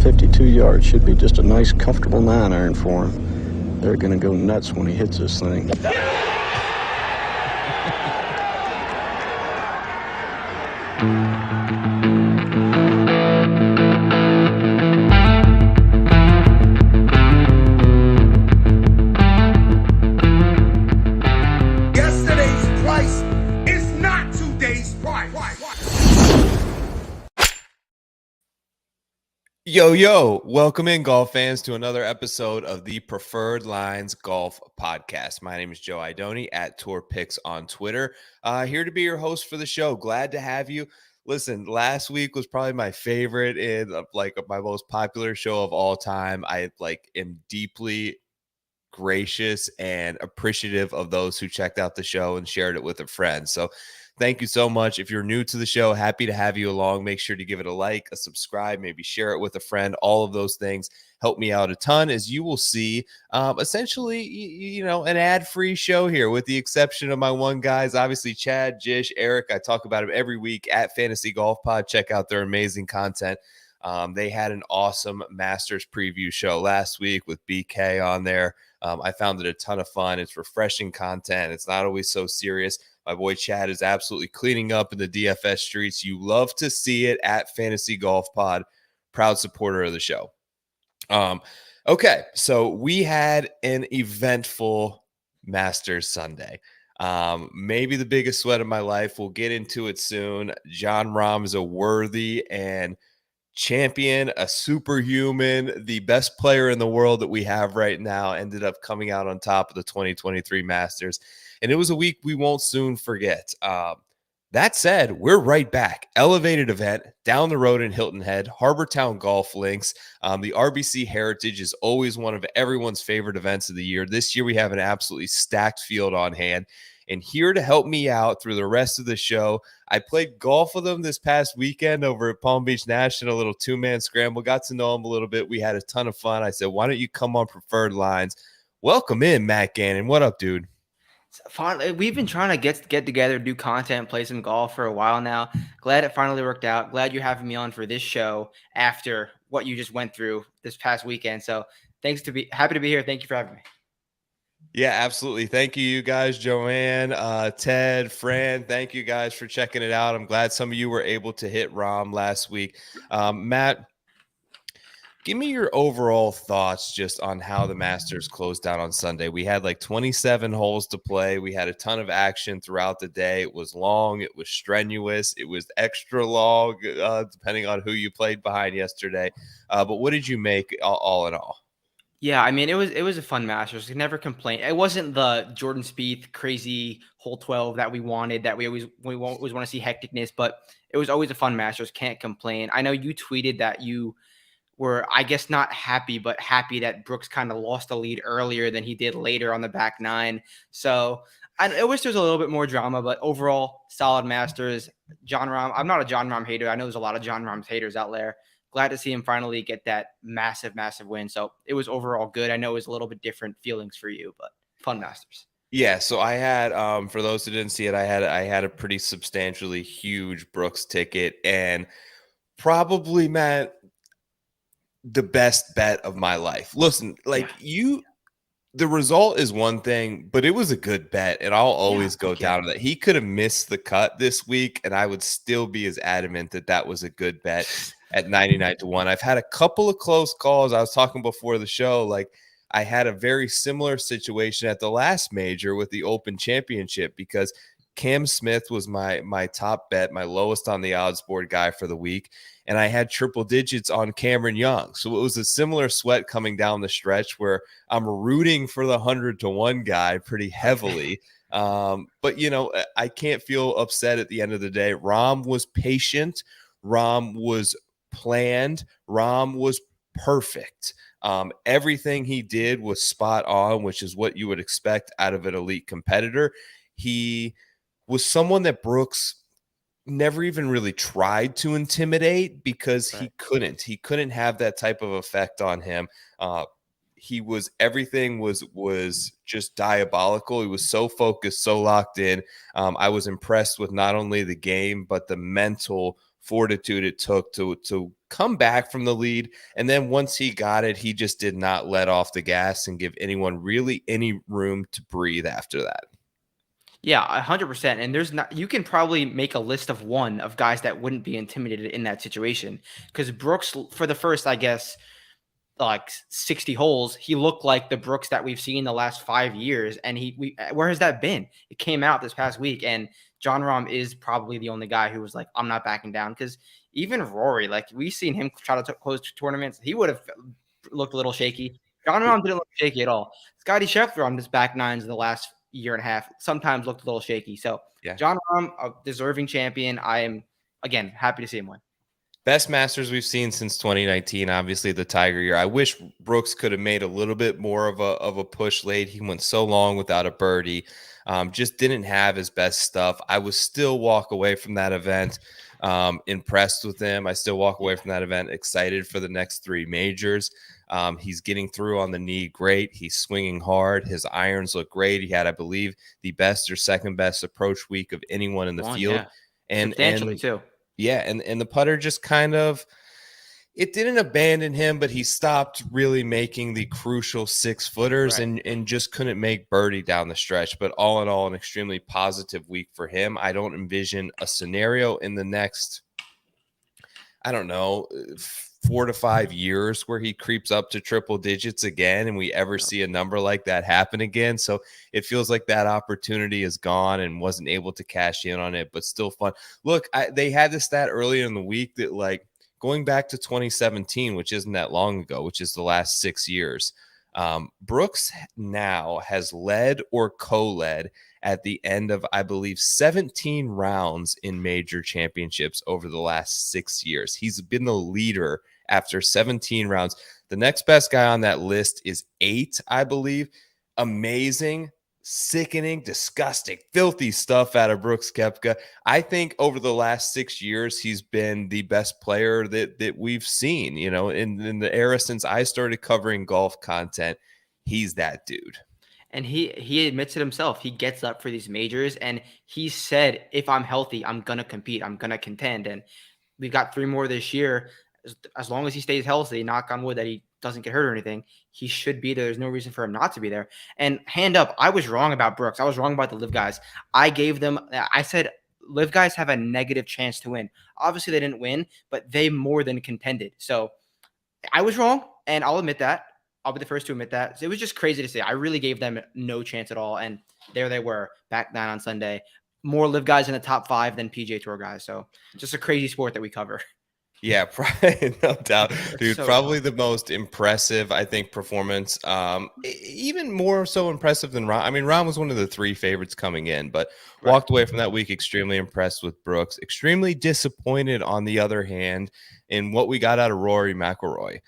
152 yards. Should be just a nice, comfortable 9-iron for him. They're going to go nuts when he hits this thing. Yesterday's price is not today's price. Yo, welcome in, golf fans, to another episode of the Preferred Lines Golf Podcast. My name is Joe Idoni at Tour Picks on Twitter. Here to be your host for the show. Glad to have you. Listen, last week was probably my favorite and my most popular show of all time. I am deeply gracious and appreciative of those who checked out the show and shared it with a friend. So thank you so much. If you're new to the show, happy to have you along. Make sure to give it a like, a subscribe, maybe share it with a friend. All of those things help me out a ton, as you will see. Essentially, an ad-free show here, with the exception of my one guys, obviously Chad, Jish, Eric. I talk about them every week at Fantasy Golf Pod. Check out their amazing content. They had an awesome Masters preview show last week with BK on there. I found it a ton of fun. It's refreshing content. It's not always so serious. My boy Chad is absolutely cleaning up in the DFS streets. You love to see it at Fantasy Golf Pod. Proud supporter of the show. Okay, so we had an eventful Masters Sunday. Maybe the biggest sweat of my life. We'll get into it soon. Jon Rahm is a worthy and champion, a superhuman, the best player in the world that we have right now, ended up coming out on top of the 2023 Masters. And it was a week we won't soon forget. That said, we're right back. Elevated event down the road in Hilton Head, Harbour Town Golf Links. The RBC Heritage is always one of everyone's favorite events of the year. This year we have an absolutely stacked field on hand. And here to help me out through the rest of the show, I played golf with him this past weekend over at Palm Beach National, a little two-man scramble. Got to know him a little bit. We had a ton of fun. I said, why don't you come on Preferred Lines? Welcome in, Matt Gannon. What up, dude? Finally, we've been trying to get together, do content, play some golf for a while now. Glad it finally worked out. Glad you're having me on for this show after what you just went through this past weekend. So happy to be here. Thank you for having me. Yeah, absolutely. Thank you guys, Joanne, Ted, Fran. Thank you guys for checking it out. I'm glad some of you were able to hit Rahm last week. Matt, give me your overall thoughts just on how the Masters closed down on Sunday. We had 27 holes to play. We had a ton of action throughout the day. It was long. It was strenuous. It was extra long, depending on who you played behind yesterday. But what did you make all in all? Yeah, I mean, it was a fun Masters. Could never complain. It wasn't the Jordan Spieth crazy hole 12 that we wanted, that we always want to see hecticness, but it was always a fun Masters. Can't complain. I know you tweeted that you were, I guess, not happy, but happy that Brooks kind of lost the lead earlier than he did later on the back nine. So I wish there was a little bit more drama, but overall, solid Masters. Jon Rahm, I'm not a Jon Rahm hater. I know there's a lot of Jon Rahm haters out there. Glad to see him finally get that massive win. So it was overall good. I know it was a little bit different feelings for you, but fun Masters. Yeah, so I had, for those who didn't see it, I had a pretty substantially huge Brooks ticket, and probably, Matt, the best bet of my life. Listen, the result is one thing, but it was a good bet, and I'll always go down to that. He could have missed the cut this week, and I would still be as adamant that was a good bet at 99-1. I've had a couple of close calls. I was talking before the show, I had a very similar situation at the last major with the Open Championship, because Cam Smith was my top bet, my lowest on the odds board guy for the week, and I had triple digits on Cameron Young. So it was a similar sweat coming down the stretch where I'm rooting for the 100-1 guy pretty heavily. But I can't feel upset at the end of the day. Rahm was patient. Rahm was planned. Rahm was perfect. Everything he did was spot on, which is what you would expect out of an elite competitor. He was someone that Brooks never even really tried to intimidate, because he couldn't have that type of effect on him. Everything was just diabolical. He was so focused, so locked in. I was impressed with not only the game, but the mental fortitude it took to come back from the lead. And then once he got it, he just did not let off the gas and give anyone really any room to breathe after that. Yeah, 100%. And there's not, you can probably make a list of one of guys that wouldn't be intimidated in that situation. Because Brooks, for the first, I guess, like 60 holes, he looked like the Brooks that we've seen the last 5 years. And where has that been? It came out this past week, and Jon Rahm is probably the only guy who was like, I'm not backing down. Because even Rory, like we've seen him try to close tournaments, he would have looked a little shaky. Jon Rahm didn't look shaky at all. Scotty Scheffler on this back nines in the last year and a half sometimes looked a little shaky. So yeah, Jon Rahm, a deserving champion. I am, again, happy to see him win. Best Masters we've seen since 2019, obviously the Tiger year. I wish Brooks could have made a little bit more of a push late. He went so long without a birdie. Just didn't have his best stuff. I was still walk away from that event impressed with him. I still walk away from that event excited for the next 3 majors. He's getting through on the knee great. He's swinging hard. His irons look great. He had, I believe, the best or second best approach week of anyone in the field. Yeah. And Substantially too. Yeah, and the putter just kind of, it didn't abandon him, but he stopped really making the crucial 6-footers Right. and just couldn't make birdie down the stretch. But all in all, an extremely positive week for him. I don't envision a scenario in the next, I don't know, 4 to 5 years where he creeps up to triple digits again and we ever see a number like that happen again. So it feels like that opportunity is gone and wasn't able to cash in on it, but still fun. Look, they had this stat earlier in the week that, like, going back to 2017, which isn't that long ago, which is the last 6 years, Brooks now has led or co-led at the end of, I believe, 17 rounds in major championships over the last 6 years. He's been the leader after 17 rounds. The next best guy on that list is 8, I believe. Amazing, sickening, disgusting, filthy stuff out of Brooks Koepka. I think over the last 6 years, he's been the best player that we've seen, you know, in the era since I started covering golf content. He's that dude. And he admits it himself. He gets up for these majors, and he said, if I'm healthy, I'm going to compete. I'm going to contend. And we've got 3 more this year. As long as he stays healthy, knock on wood that he doesn't get hurt or anything, he should be there. There's no reason for him not to be there. And hand up, I was wrong about Brooks. I was wrong about the live guys. I said live guys have a negative chance to win. Obviously, they didn't win, but they more than contended. So I was wrong, and I'll admit that. I'll be the first to admit that. So it was just crazy to say. I really gave them no chance at all. And there they were, back 9 on Sunday. More live guys in the top 5 than PGA Tour guys. So just a crazy sport that we cover. Yeah, probably, no doubt, dude. So probably the most impressive, I think, performance. Even more so impressive than Rahm. I mean, Rahm was one of the 3 favorites coming in, but walked away from that week extremely impressed with Brooks. Extremely disappointed, on the other hand, in what we got out of Rory McIlroy.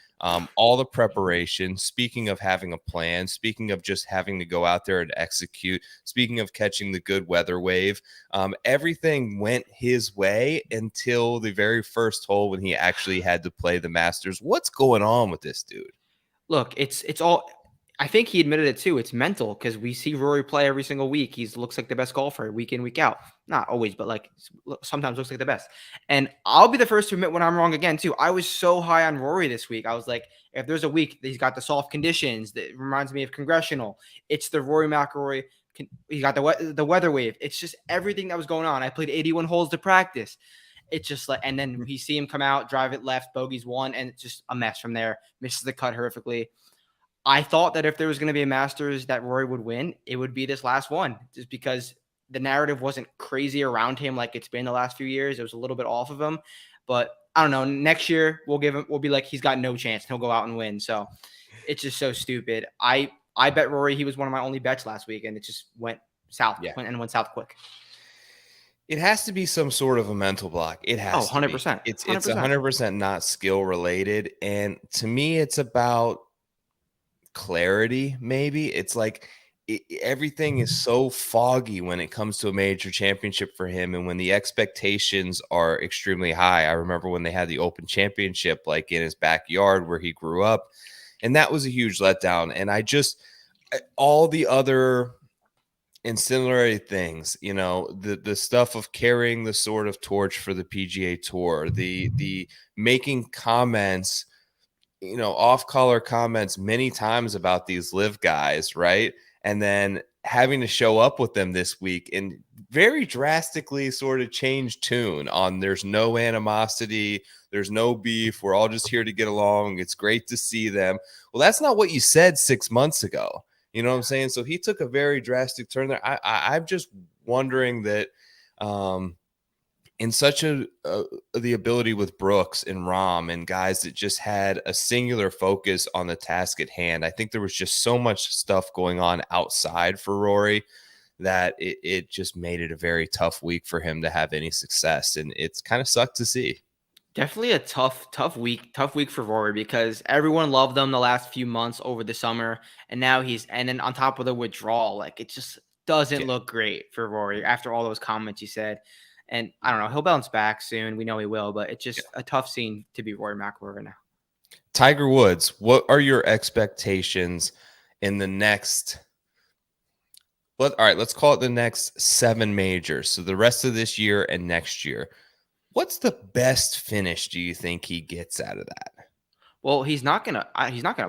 All the preparation, speaking of having a plan, speaking of just having to go out there and execute, speaking of catching the good weather wave, everything went his way until the very first hole when he actually had to play the Masters. What's going on with this dude? Look, it's all. I think he admitted it too. It's mental, because we see Rory play every single week. He looks like the best golfer week in, week out. Not always, but like sometimes looks like the best. And I'll be the first to admit when I'm wrong again too. I was so high on Rory this week. I was like, if there's a week that he's got the soft conditions that reminds me of Congressional, it's the Rory McIlroy. He got the weather wave. It's just everything that was going on. I played 81 holes to practice. It's just like, and then we see him come out, drive it left, bogeys 1, and it's just a mess from there. Misses the cut horrifically. I thought that if there was going to be a Masters that Rory would win, it would be this last one, just because the narrative wasn't crazy around him like it's been the last few years. It was a little bit off of him, but I don't know. Next year we'll be like, he's got no chance. He'll go out and win. So it's just so stupid. I bet Rory. He was one of my only bets last week, and it just went south. Yeah. Went south quick. It has to be some sort of a mental block. It has 100%. It's 100% not skill related. And to me, it's about clarity. Maybe it's like everything is so foggy when it comes to a major championship for him, and when the expectations are extremely high. I remember when they had the Open Championship like in his backyard where he grew up, and that was a huge letdown. And all the other ancillary things, the stuff of carrying the sort of torch for the PGA Tour, the making comments, off-color comments many times about these live guys, right? And then having to show up with them this week and very drastically sort of change tune on there's no animosity, there's no beef, we're all just here to get along, it's great to see them. Well, that's not what you said 6 months ago. You know what I'm saying? So he took a very drastic turn there. I'm just wondering that in such the ability with Brooks and Rahm and guys that just had a singular focus on the task at hand, I think there was just so much stuff going on outside for Rory that it just made it a very tough week for him to have any success. And it's kind of sucked to see. Definitely a tough week for Rory because everyone loved him the last few months over the summer, and now and then on top of the withdrawal, like it just doesn't look great for Rory after all those comments he said. And I don't know, he'll bounce back soon. We know he will, but it's just a tough scene to be Rory McIlroy right now. Tiger Woods, what are your expectations in the next? All right, let's call it the next 7 majors. So the rest of this year and next year. What's the best finish do you think he gets out of that? Well, he's not gonna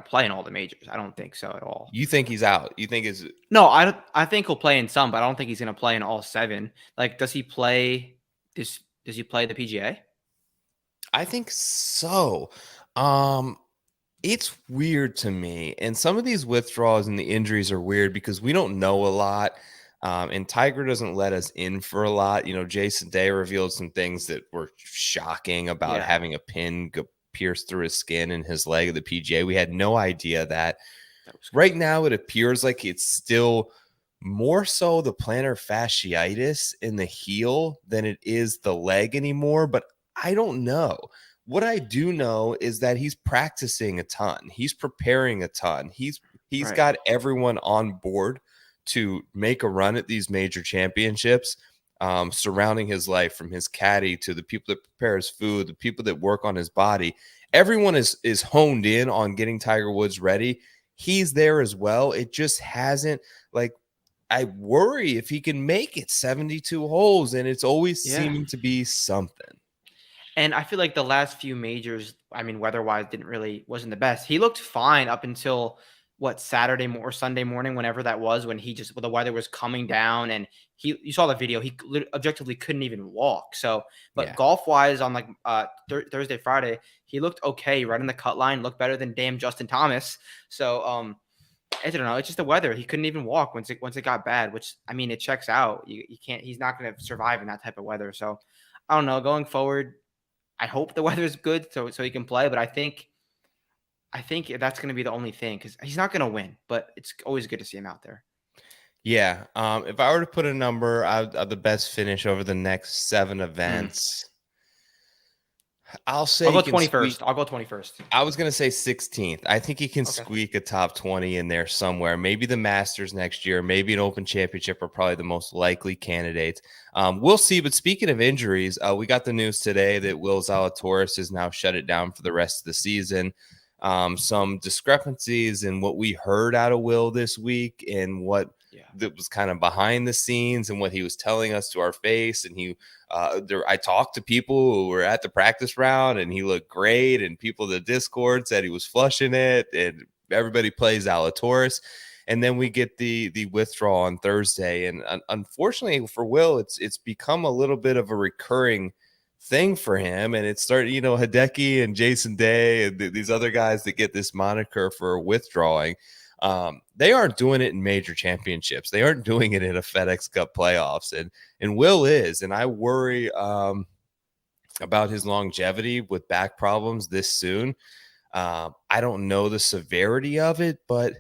play in all the majors. I don't think so at all. You think he's out? You think is No, I think he'll play in some, but I don't think he's gonna play in all 7. Like, does he play this? Does he play the PGA? I think so. It's weird to me, and some of these withdrawals and the injuries are weird because we don't know a lot. And Tiger doesn't let us in for a lot. Jason Day revealed some things that were shocking about having a pin pierce through his skin and his leg of the PGA. We had no idea that. Right now, it appears like it's still more so the plantar fasciitis in the heel than it is the leg anymore. But I don't know. What I do know is that he's practicing a ton. He's preparing a ton. He's got everyone on board to make a run at these major championships, surrounding his life, from his caddy to the people that prepare his food, the people that work on his body. Everyone is honed in on getting Tiger Woods ready. He's there as well. It just hasn't, I worry if he can make it 72 holes, and it's always seeming to be something. And I feel like the last few majors, I mean, weather-wise, wasn't the best. He looked fine up until Saturday or Sunday morning, whenever that was, when the weather was coming down, and you saw the video, he objectively couldn't even walk. So, but golf-wise, on Thursday, Friday, he looked okay right in the cut line, looked better than damn Justin Thomas. So, I don't know. It's just the weather. He couldn't even walk once it got bad, which, I mean, it checks out. You can't. He's not going to survive in that type of weather. So, I don't know. Going forward, I hope the weather is good so he can play. But I think that's going to be the only thing, because he's not going to win. But it's always good to see him out there. Yeah. If I were to put a number of the best finish over the next 7 events, I'll say I'll go 21st. I'll go 21st. I was going to say 16th. I think he can squeak a top 20 in there somewhere. Maybe the Masters next year, maybe an Open Championship are probably the most likely candidates. We'll see. But speaking of injuries, we got the news today that Will Zalatoris has now shut it down for the rest of the season. Some discrepancies in what we heard out of Will this week and what that was kind of behind the scenes and what he was telling us to our face. And I talked to people who were at the practice round, and he looked great. And people in the Discord said he was flushing it, and everybody plays Zalatoris. And then we get the withdrawal on Thursday. And unfortunately for Will, it's become a little bit of a recurring thing for him. And it started, Hideki and Jason Day and these other guys that get this moniker for withdrawing. They aren't doing it in major championships. They aren't doing it in a FedEx Cup playoffs. And Will is. And I worry about his longevity with back problems this soon. I don't know the severity of it, but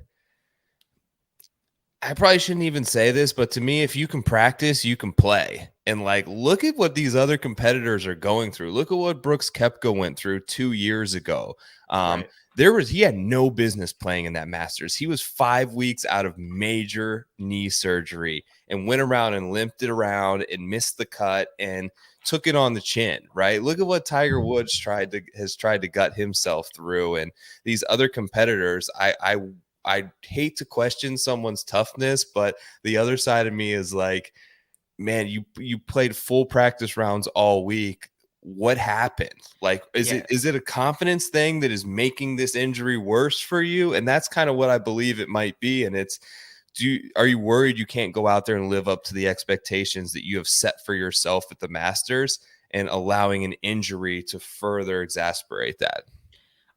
I probably shouldn't even say this, but to me, if you can practice, you can play. And look at what these other competitors are going through. Look at what Brooks Koepka went through 2 years ago. Right. He had no business playing in that Masters. He was 5 weeks out of major knee surgery and went around and limped it around and missed the cut and took it on the chin, right? Look at what Tiger Woods has tried to gut himself through. And these other competitors, I hate to question someone's toughness, but the other side of me is like, man, you played full practice rounds all week. What happened? Like, is it a confidence thing that is making this injury worse for you? And that's kind of what I believe it might be. And it's, are you worried you can't go out there and live up to the expectations that you have set for yourself at the Masters, and allowing an injury to further exasperate that?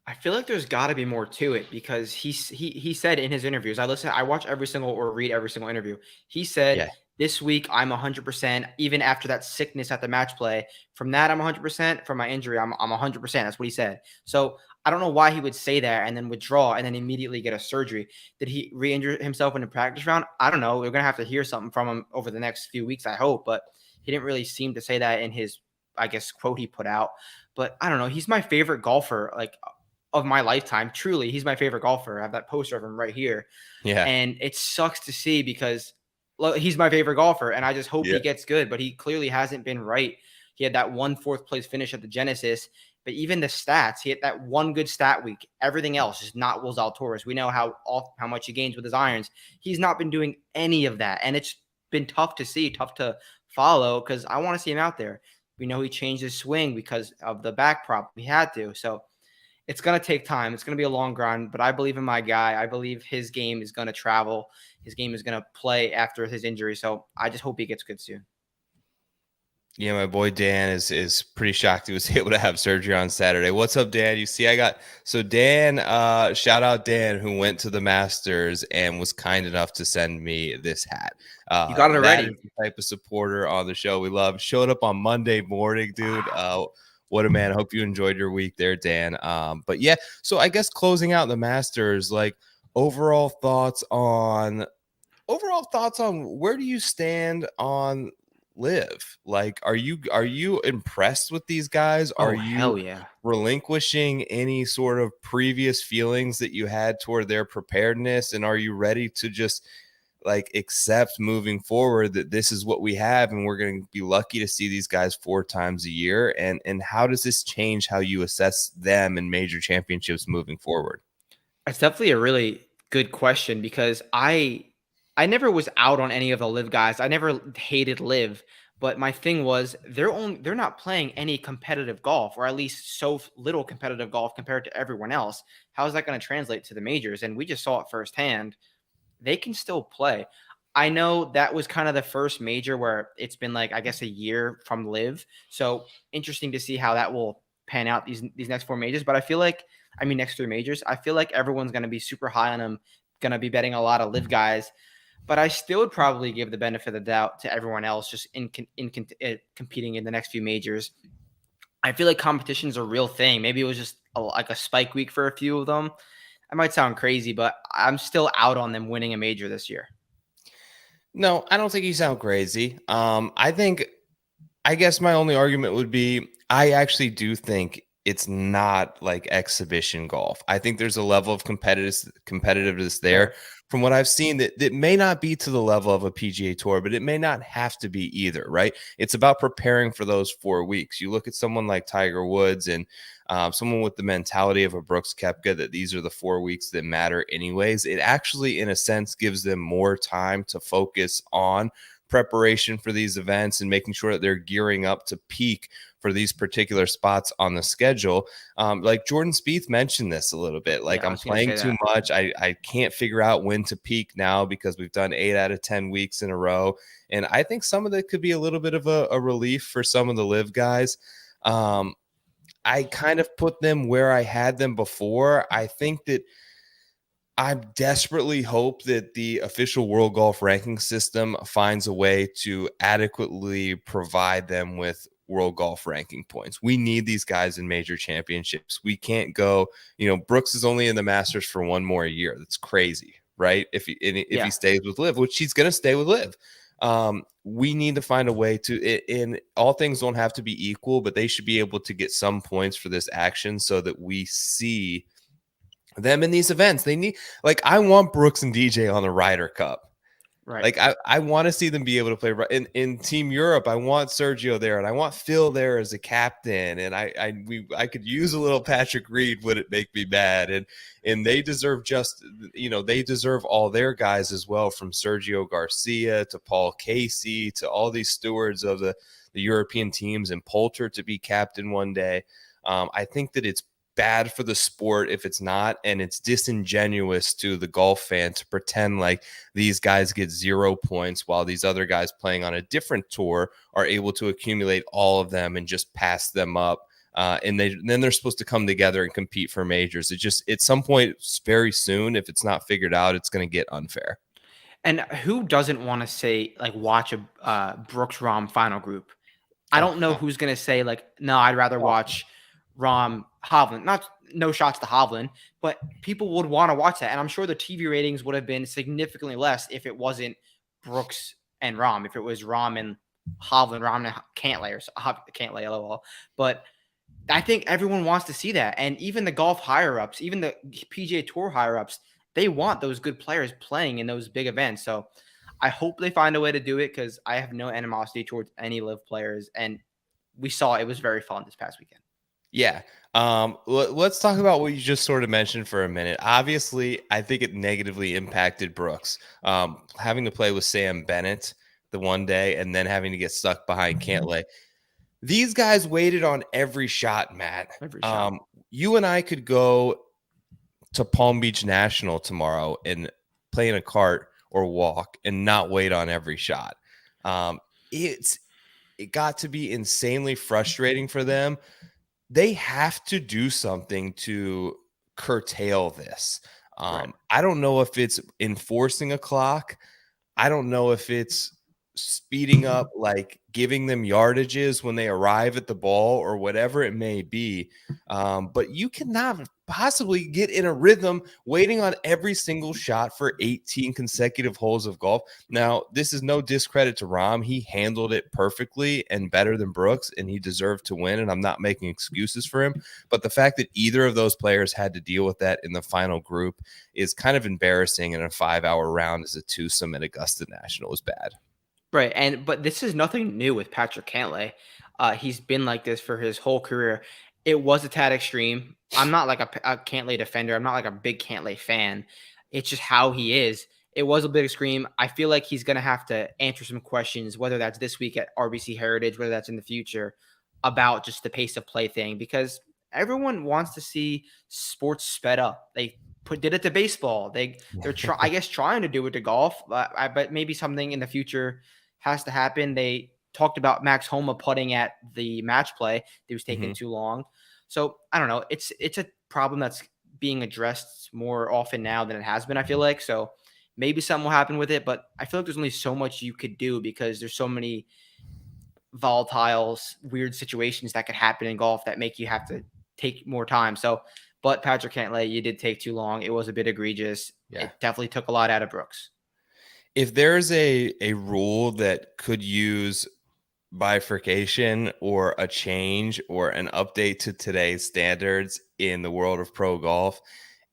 I feel like there's got to be more to it, because he said in his interviews, I watch every single or read every single interview. He said, Yeah. this week I'm 100%. Even after that sickness at the match play, from that I'm 100%. From my injury, I'm 100%. That's what he said. So I don't know why he would say that and then withdraw and then immediately get a surgery. Did he re-injure himself in the practice round? I don't know. We're gonna have to hear something from him over the next few weeks, I hope. But he didn't really seem to say that in his, I guess, quote he put out. But I don't know. He's my favorite golfer, like, of my lifetime. Truly, he's my favorite golfer. I have that poster of him right here. Yeah. And it sucks to see, because he's my favorite golfer, and I just hope he gets good, but he clearly hasn't been right. He had that 1 4th place finish at the Genesis, but even the stats, he had that one good stat week. Everything else is not Will Zalatoris. We know how much he gains with his irons. He's not been doing any of that, and it's been tough to see, tough to follow, because I want to see him out there. We know he changed his swing because of the back prop. He had to, so it's going to take time. It's going to be a long grind, but I believe in my guy. I believe his game is going to travel. His game is going to play after his injury. So I just hope he gets good soon. Yeah, my boy Dan is pretty shocked he was able to have surgery on Saturday. What's up, Dan? You see, Dan, shout out Dan, who went to the Masters and was kind enough to send me this hat. You got it already. That is the type of supporter on the show we love. Showed up on Monday morning, dude. What a man. I hope you enjoyed your week there, Dan. But yeah, so I guess closing out the Masters, like, overall thoughts on where do you stand on Live? Like, are you impressed with these guys? Are you hell yeah, relinquishing any sort of previous feelings that you had toward their preparedness? And are you ready to just like accept moving forward that this is what we have, and we're going to be lucky to see these guys 4 times a year? And how does this change how you assess them in major championships moving forward? It's definitely a really good question, because I never was out on any of the Live guys. I never hated Live, but my thing was they're not playing any competitive golf, or at least so little competitive golf compared to everyone else. How is that going to translate to the majors? And we just saw it firsthand. They can still play. I know that was kind of the first major where it's been like, I guess, a year from Live. So interesting to see how that will pan out these next 4 majors. But I feel like, next 3 majors, I feel like everyone's going to be super high on them, going to be betting a lot of Live guys. But I still would probably give the benefit of the doubt to everyone else just in competing in the next few majors. I feel like competition's a real thing. Maybe it was just like a spike week for a few of them. That might sound crazy, but I'm still out on them winning a major this year. No, I don't think you sound crazy. I guess my only argument would be, I actually do think it's not like exhibition golf. I think there's a level of competitiveness there from what I've seen that may not be to the level of a PGA Tour, but it may not have to be either, right? It's about preparing for those 4 weeks. You look at someone like Tiger Woods and someone with the mentality of a Brooks Koepka, that these are the 4 weeks that matter anyways. It actually, in a sense, gives them more time to focus on preparation for these events and making sure that they're gearing up to peak for these particular spots on the schedule. Like Jordan Spieth mentioned this a little bit, like, I'm playing too much. I can't figure out when to peak now because we've done 8 out of 10 weeks in a row. And I think some of that could be a little bit of a relief for some of the Live guys. I kind of put them where I had them before. I think that I desperately hope that the official World Golf Ranking System finds a way to adequately provide them with World Golf Ranking points. We need these guys in major championships. We can't go, Brooks is only in the Masters for 1 more year. That's crazy, right? If he stays with Live, which he's going to stay with Live. We need to find a way and all things don't have to be equal, but they should be able to get some points for this action so that we see them in these events. They need, like, I want Brooks and DJ on the Ryder Cup. Right. Like I want to see them be able to play in Team Europe. I want Sergio there, and I want Phil there as a captain. And I could use a little Patrick Reed. Would it make me mad? And they deserve they deserve all their guys as well, from Sergio Garcia to Paul Casey to all these stewards of the European teams, and Poulter to be captain one day. I think that it's bad for the sport if it's not, and it's disingenuous to the golf fan to pretend like these guys get 0 points while these other guys playing on a different tour are able to accumulate all of them and just pass them up. And then they're supposed to come together and compete for majors. It just, at some point very soon, if it's not figured out, it's going to get unfair. And who doesn't want to say, like, watch a Brooks Rahm final group? I don't know who's going to say, like, no, I'd rather watch Rahm Hovland. No shots to Hovland, but people would want to watch that. And I'm sure the TV ratings would have been significantly less if it wasn't Brooks and Rahm. If it was Rahm and Hovland, Rahm and Cantlay, or Cantlay, LOL. But I think everyone wants to see that. And even the golf higher-ups, even the PGA Tour higher-ups, they want those good players playing in those big events. So I hope they find a way to do it, because I have no animosity towards any LIV players. And we saw it was very fun this past weekend. Yeah. Let's talk about what you just sort of mentioned for a minute. Obviously, I think it negatively impacted Brooks. Having to play with Sam Bennett the one day and then having to get stuck behind Cantlay. These guys waited on every shot, Matt. Every shot. You and I could go to Palm Beach National tomorrow and play in a cart or walk and not wait on every shot. It got to be insanely frustrating for them. They have to do something to curtail this. Right. I don't know if it's enforcing a clock. I don't know if it's speeding up, like giving them yardages when they arrive at the ball or whatever it may be. But you cannot possibly get in a rhythm waiting on every single shot for 18 consecutive holes of golf. Now, this is no discredit to Rahm. He handled it perfectly and better than Brooks, and he deserved to win, and I'm not making excuses for him. But the fact that either of those players had to deal with that in the final group is kind of embarrassing, and a 5-hour round as a twosome at Augusta National is bad. Right. But this is nothing new with Patrick Cantlay. He's been like this for his whole career. It was a tad extreme. I'm not like a Cantlay defender. I'm not like a big Cantlay fan. It's just how he is. It was a bit extreme. I feel like he's going to have to answer some questions, whether that's this week at RBC Heritage, whether that's in the future, about just the pace of play thing, because everyone wants to see sports sped up. They did it to baseball. They're trying to do it to golf, but maybe something in the future has to happen. They talked about Max Homa putting at the match play. It was taking too long. So I don't know. It's a problem that's being addressed more often now than it has been, I feel like. So maybe something will happen with it, but I feel like there's only so much you could do, because there's so many volatile, weird situations that could happen in golf that make you have to take more time. So, but Patrick Cantlay, you did take too long. It was a bit egregious. Yeah. It definitely took a lot out of Brooks. If there's a rule that could use bifurcation or a change or an update to today's standards in the world of pro golf,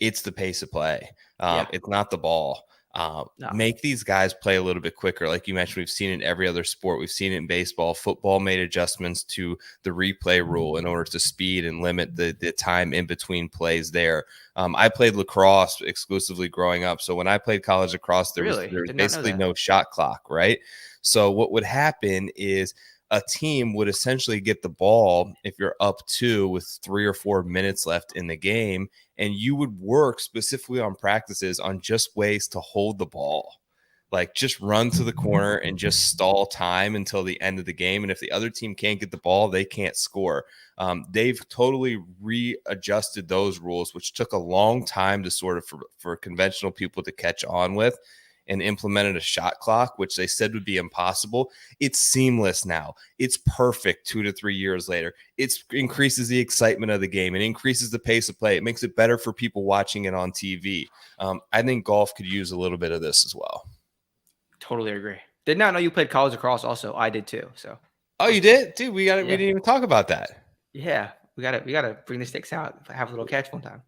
it's the pace of play. It's not the ball. No. Make these guys play a little bit quicker. Like you mentioned, we've seen it in every other sport. We've seen it in baseball. Football made adjustments to the replay rule in order to speed and limit the time in between plays there. I played lacrosse exclusively growing up. So when I played college lacrosse, there was basically no shot clock, right? So what would happen is a team would essentially get the ball if you're up 2 with 3 or 4 minutes left in the game, and you would work specifically on practices on just ways to hold the ball. Like just run to the corner and just stall time until the end of the game. And if the other team can't get the ball, they can't score. They've totally readjusted those rules, which took a long time to sort of for conventional people to catch on with, and implemented a shot clock, which they said would be impossible. It's seamless now. It's perfect 2 to 3 years later. It increases the excitement of the game. It increases the pace of play. It makes it better for people watching it on TV. I think golf could use a little bit of this as well. Totally agree. Did not know you played college lacrosse also. I did too. So. Oh, you did? Dude, we didn't even talk about that. Yeah. We gotta bring the sticks out, have a little catch one time.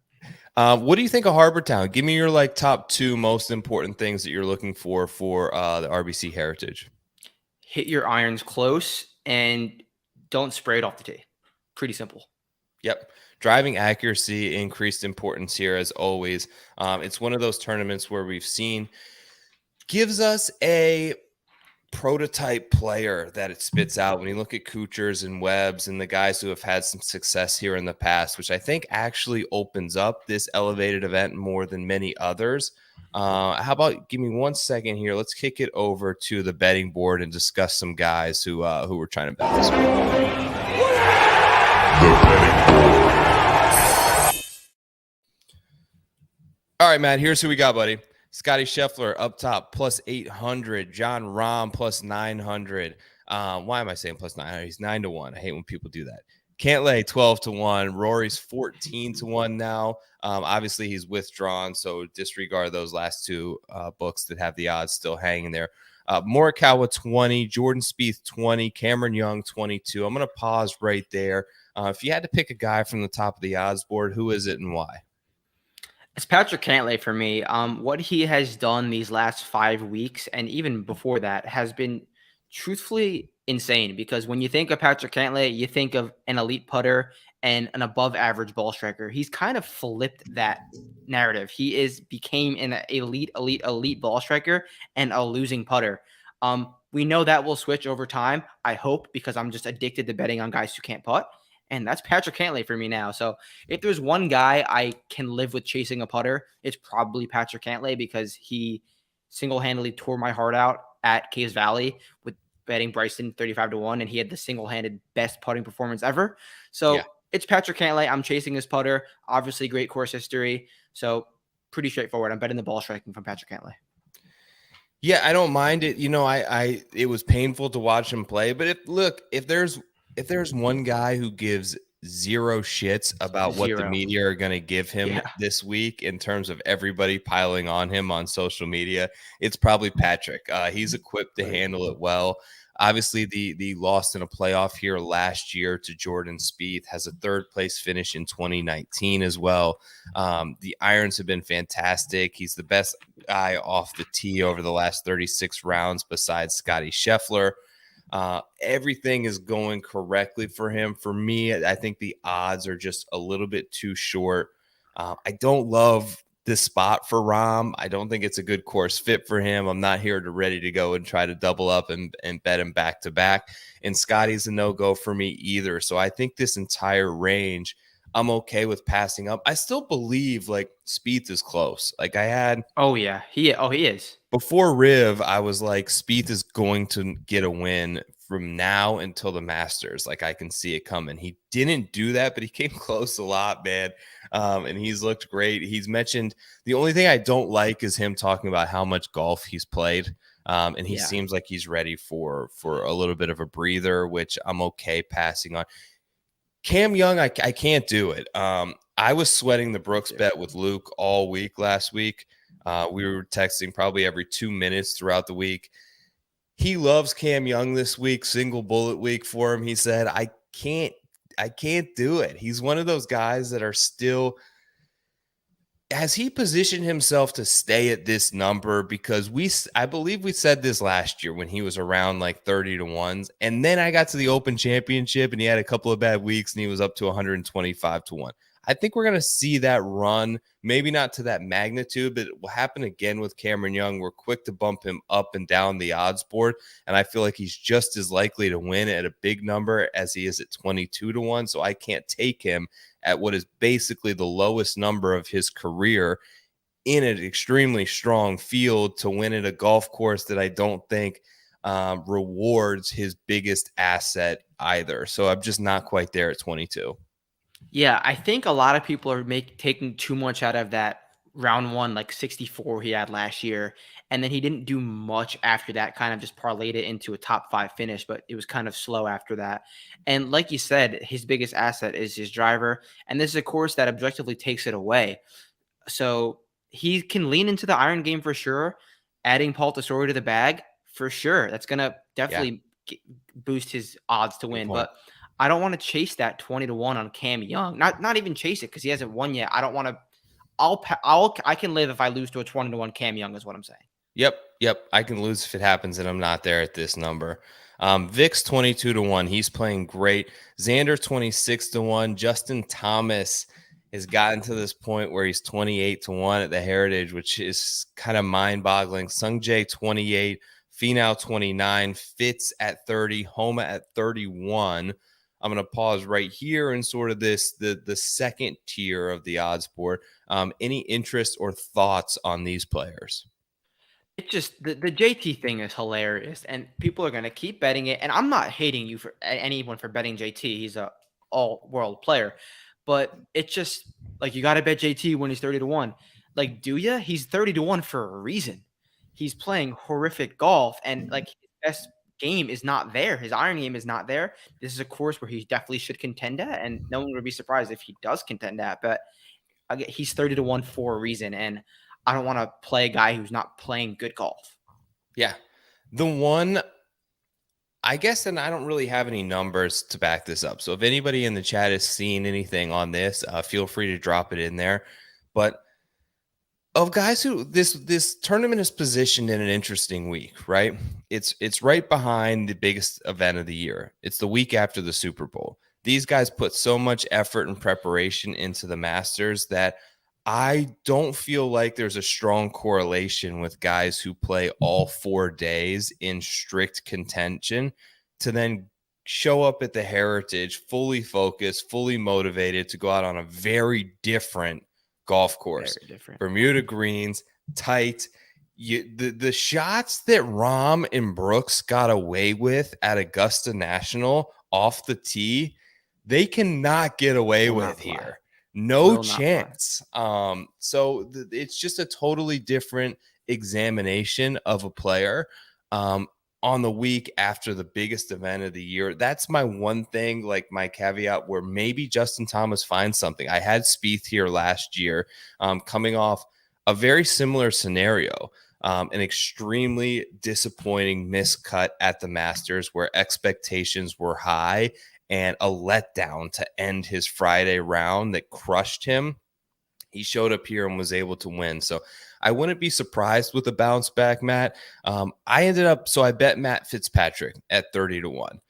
What do you think of Harbour Town? Give me your like top 2 most important things that you're looking for the RBC Heritage. Hit your irons close and don't spray it off the tee. Pretty simple. Yep. Driving accuracy, increased importance here as always. It's one of those tournaments where we've seen gives us a prototype player that it spits out when you look at Kuchers and Webbs and the guys who have had some success here in the past, which I think actually opens up this elevated event more than many others. How about give me 1 second here? Let's kick it over to the betting board and discuss some guys who were trying to bet this week. The betting board. All right, Matt, here's who we got, buddy. Scotty Scheffler up top, plus 800. John Rahm, plus 900. Why am I saying plus 900? He's 9-1. I hate when people do that. Cantlay, 12-1. Rory's 14-1 now. Obviously, he's withdrawn, so disregard those last 2 books that have the odds still hanging there. Morikawa, 20. Jordan Spieth, 20. Cameron Young, 22. I'm going to pause right there. If you had to pick a guy from the top of the odds board, who is it and why? It's Patrick Cantlay for me. What he has done these last 5 weeks and even before that has been truthfully insane, because when you think of Patrick Cantlay, you think of an elite putter and an above average ball striker. He's kind of flipped that narrative. He became an elite ball striker and a losing putter. We know that will switch over time, I hope, because I'm just addicted to betting on guys who can't putt. And that's Patrick Cantlay for me now. So if there's one guy I can live with chasing a putter, it's probably Patrick Cantlay, because he single-handedly tore my heart out at Caves Valley with betting Bryson 35-1, and he had the single-handed best putting performance ever. So It's Patrick Cantlay. I'm chasing his putter. Obviously, great course history. So pretty straightforward. I'm betting the ball striking from Patrick Cantlay. Yeah, I don't mind it. You know, it was painful to watch him play, but if there's one guy who gives 0 shits about what the media are going to give him this week in terms of everybody piling on him on social media, it's probably Patrick. He's equipped to handle it well. Obviously, the loss in a playoff here last year to Jordan Spieth, has a 3rd place finish in 2019 as well. The irons have been fantastic. He's the best guy off the tee over the last 36 rounds besides Scotty Scheffler. Everything is going correctly for him. For me, I think the odds are just a little bit too short. I don't love this spot for Rahm. I don't think it's a good course fit for him. I'm not here ready to go and try to double up and bet him back to back. And Scotty's a no-go for me either. So I think this entire range, I'm okay with passing up. I still believe like Spieth is close. Like I had. Oh yeah, he is. Before Riv, I was like, Spieth is going to get a win from now until the Masters. Like I can see it coming. He didn't do that, but he came close a lot, man. And he's looked great. He's mentioned the only thing I don't like is him talking about how much golf he's played. And he seems like he's ready for a little bit of a breather, which I'm okay passing on. Cam Young, I can't do it. I was sweating the Brooks bet with Luke all week last week. We were texting probably every 2 minutes throughout the week. He loves Cam Young this week, single bullet week for him. He said, I can't do it. He's one of those guys that are still. Has he positioned himself to stay at this number? Because I believe we said this last year when he was around like 30-1s. And then I got to the Open Championship and he had a couple of bad weeks and he was up to 125-1. I think we're going to see that run, maybe not to that magnitude, but it will happen again with Cameron Young. We're quick to bump him up and down the odds board, and I feel like he's just as likely to win at a big number as he is at 22-1, so I can't take him at what is basically the lowest number of his career in an extremely strong field to win at a golf course that I don't think rewards his biggest asset either. So I'm just not quite there at 22. Yeah, I think a lot of people are taking too much out of that round one, like 64 he had last year. And then he didn't do much after that, kind of just parlayed it into a top 5 finish, but it was kind of slow after that. And like you said, his biggest asset is his driver. And this is a course that objectively takes it away. So he can lean into the iron game for sure. Adding Paul Tesoro to the bag for sure. That's going to definitely boost his odds to win. But I don't want to chase that 20-1 on Cam Young. Not even chase it because he hasn't won yet. I don't want to I can live if I lose to a 20-1 Cam Young is what I'm saying. Yep. I can lose if it happens and I'm not there at this number. Vic's 22-1. He's playing great. Xander 26-1. Justin Thomas has gotten to this point where he's 28-1 at the Heritage, which is kind of mind-boggling. Sungjae 28, Finau 29, Fitz at 30, Homa at 31. I'm going to pause right here and sort of the second tier of the odds board. Any interest or thoughts on these players? It's just the JT thing is hilarious, and people are gonna keep betting it. And I'm not hating you for anyone for betting JT. He's a all world player, but it's just like you got to bet JT when he's 30-1. Like, do you? He's 30-1 for a reason. He's playing horrific golf, and like his best game is not there. His iron game is not there. This is a course where he definitely should contend at, and no one would be surprised if he does contend at. But again, he's 30-1 for a reason, and I don't want to play a guy who's not playing good golf. Yeah. The one, I guess, and I don't really have any numbers to back this up. So if anybody in the chat has seen anything on this, feel free to drop it in there. But of guys who this tournament is positioned in an interesting week, right? It's right behind the biggest event of the year. It's the week after the Super Bowl. These guys put so much effort and preparation into the Masters that I don't feel like there's a strong correlation with guys who play all 4 days in strict contention to then show up at the Heritage fully focused, fully motivated to go out on a very different golf course. Very different. Bermuda greens, tight. The shots that Rahm and Brooks got away with at Augusta National off the tee, they cannot get away with here. No chance. So it's just a totally different examination of a player on the week after the biggest event of the year. That's my one thing, like my caveat, where maybe Justin Thomas finds something. I had Spieth here last year, coming off a very similar scenario, an extremely disappointing miscut at the Masters where expectations were high, and a letdown to end his Friday round that crushed him. He showed up here and was able to win. So I wouldn't be surprised with a bounce back, Matt. I bet Matt Fitzpatrick at 30-1.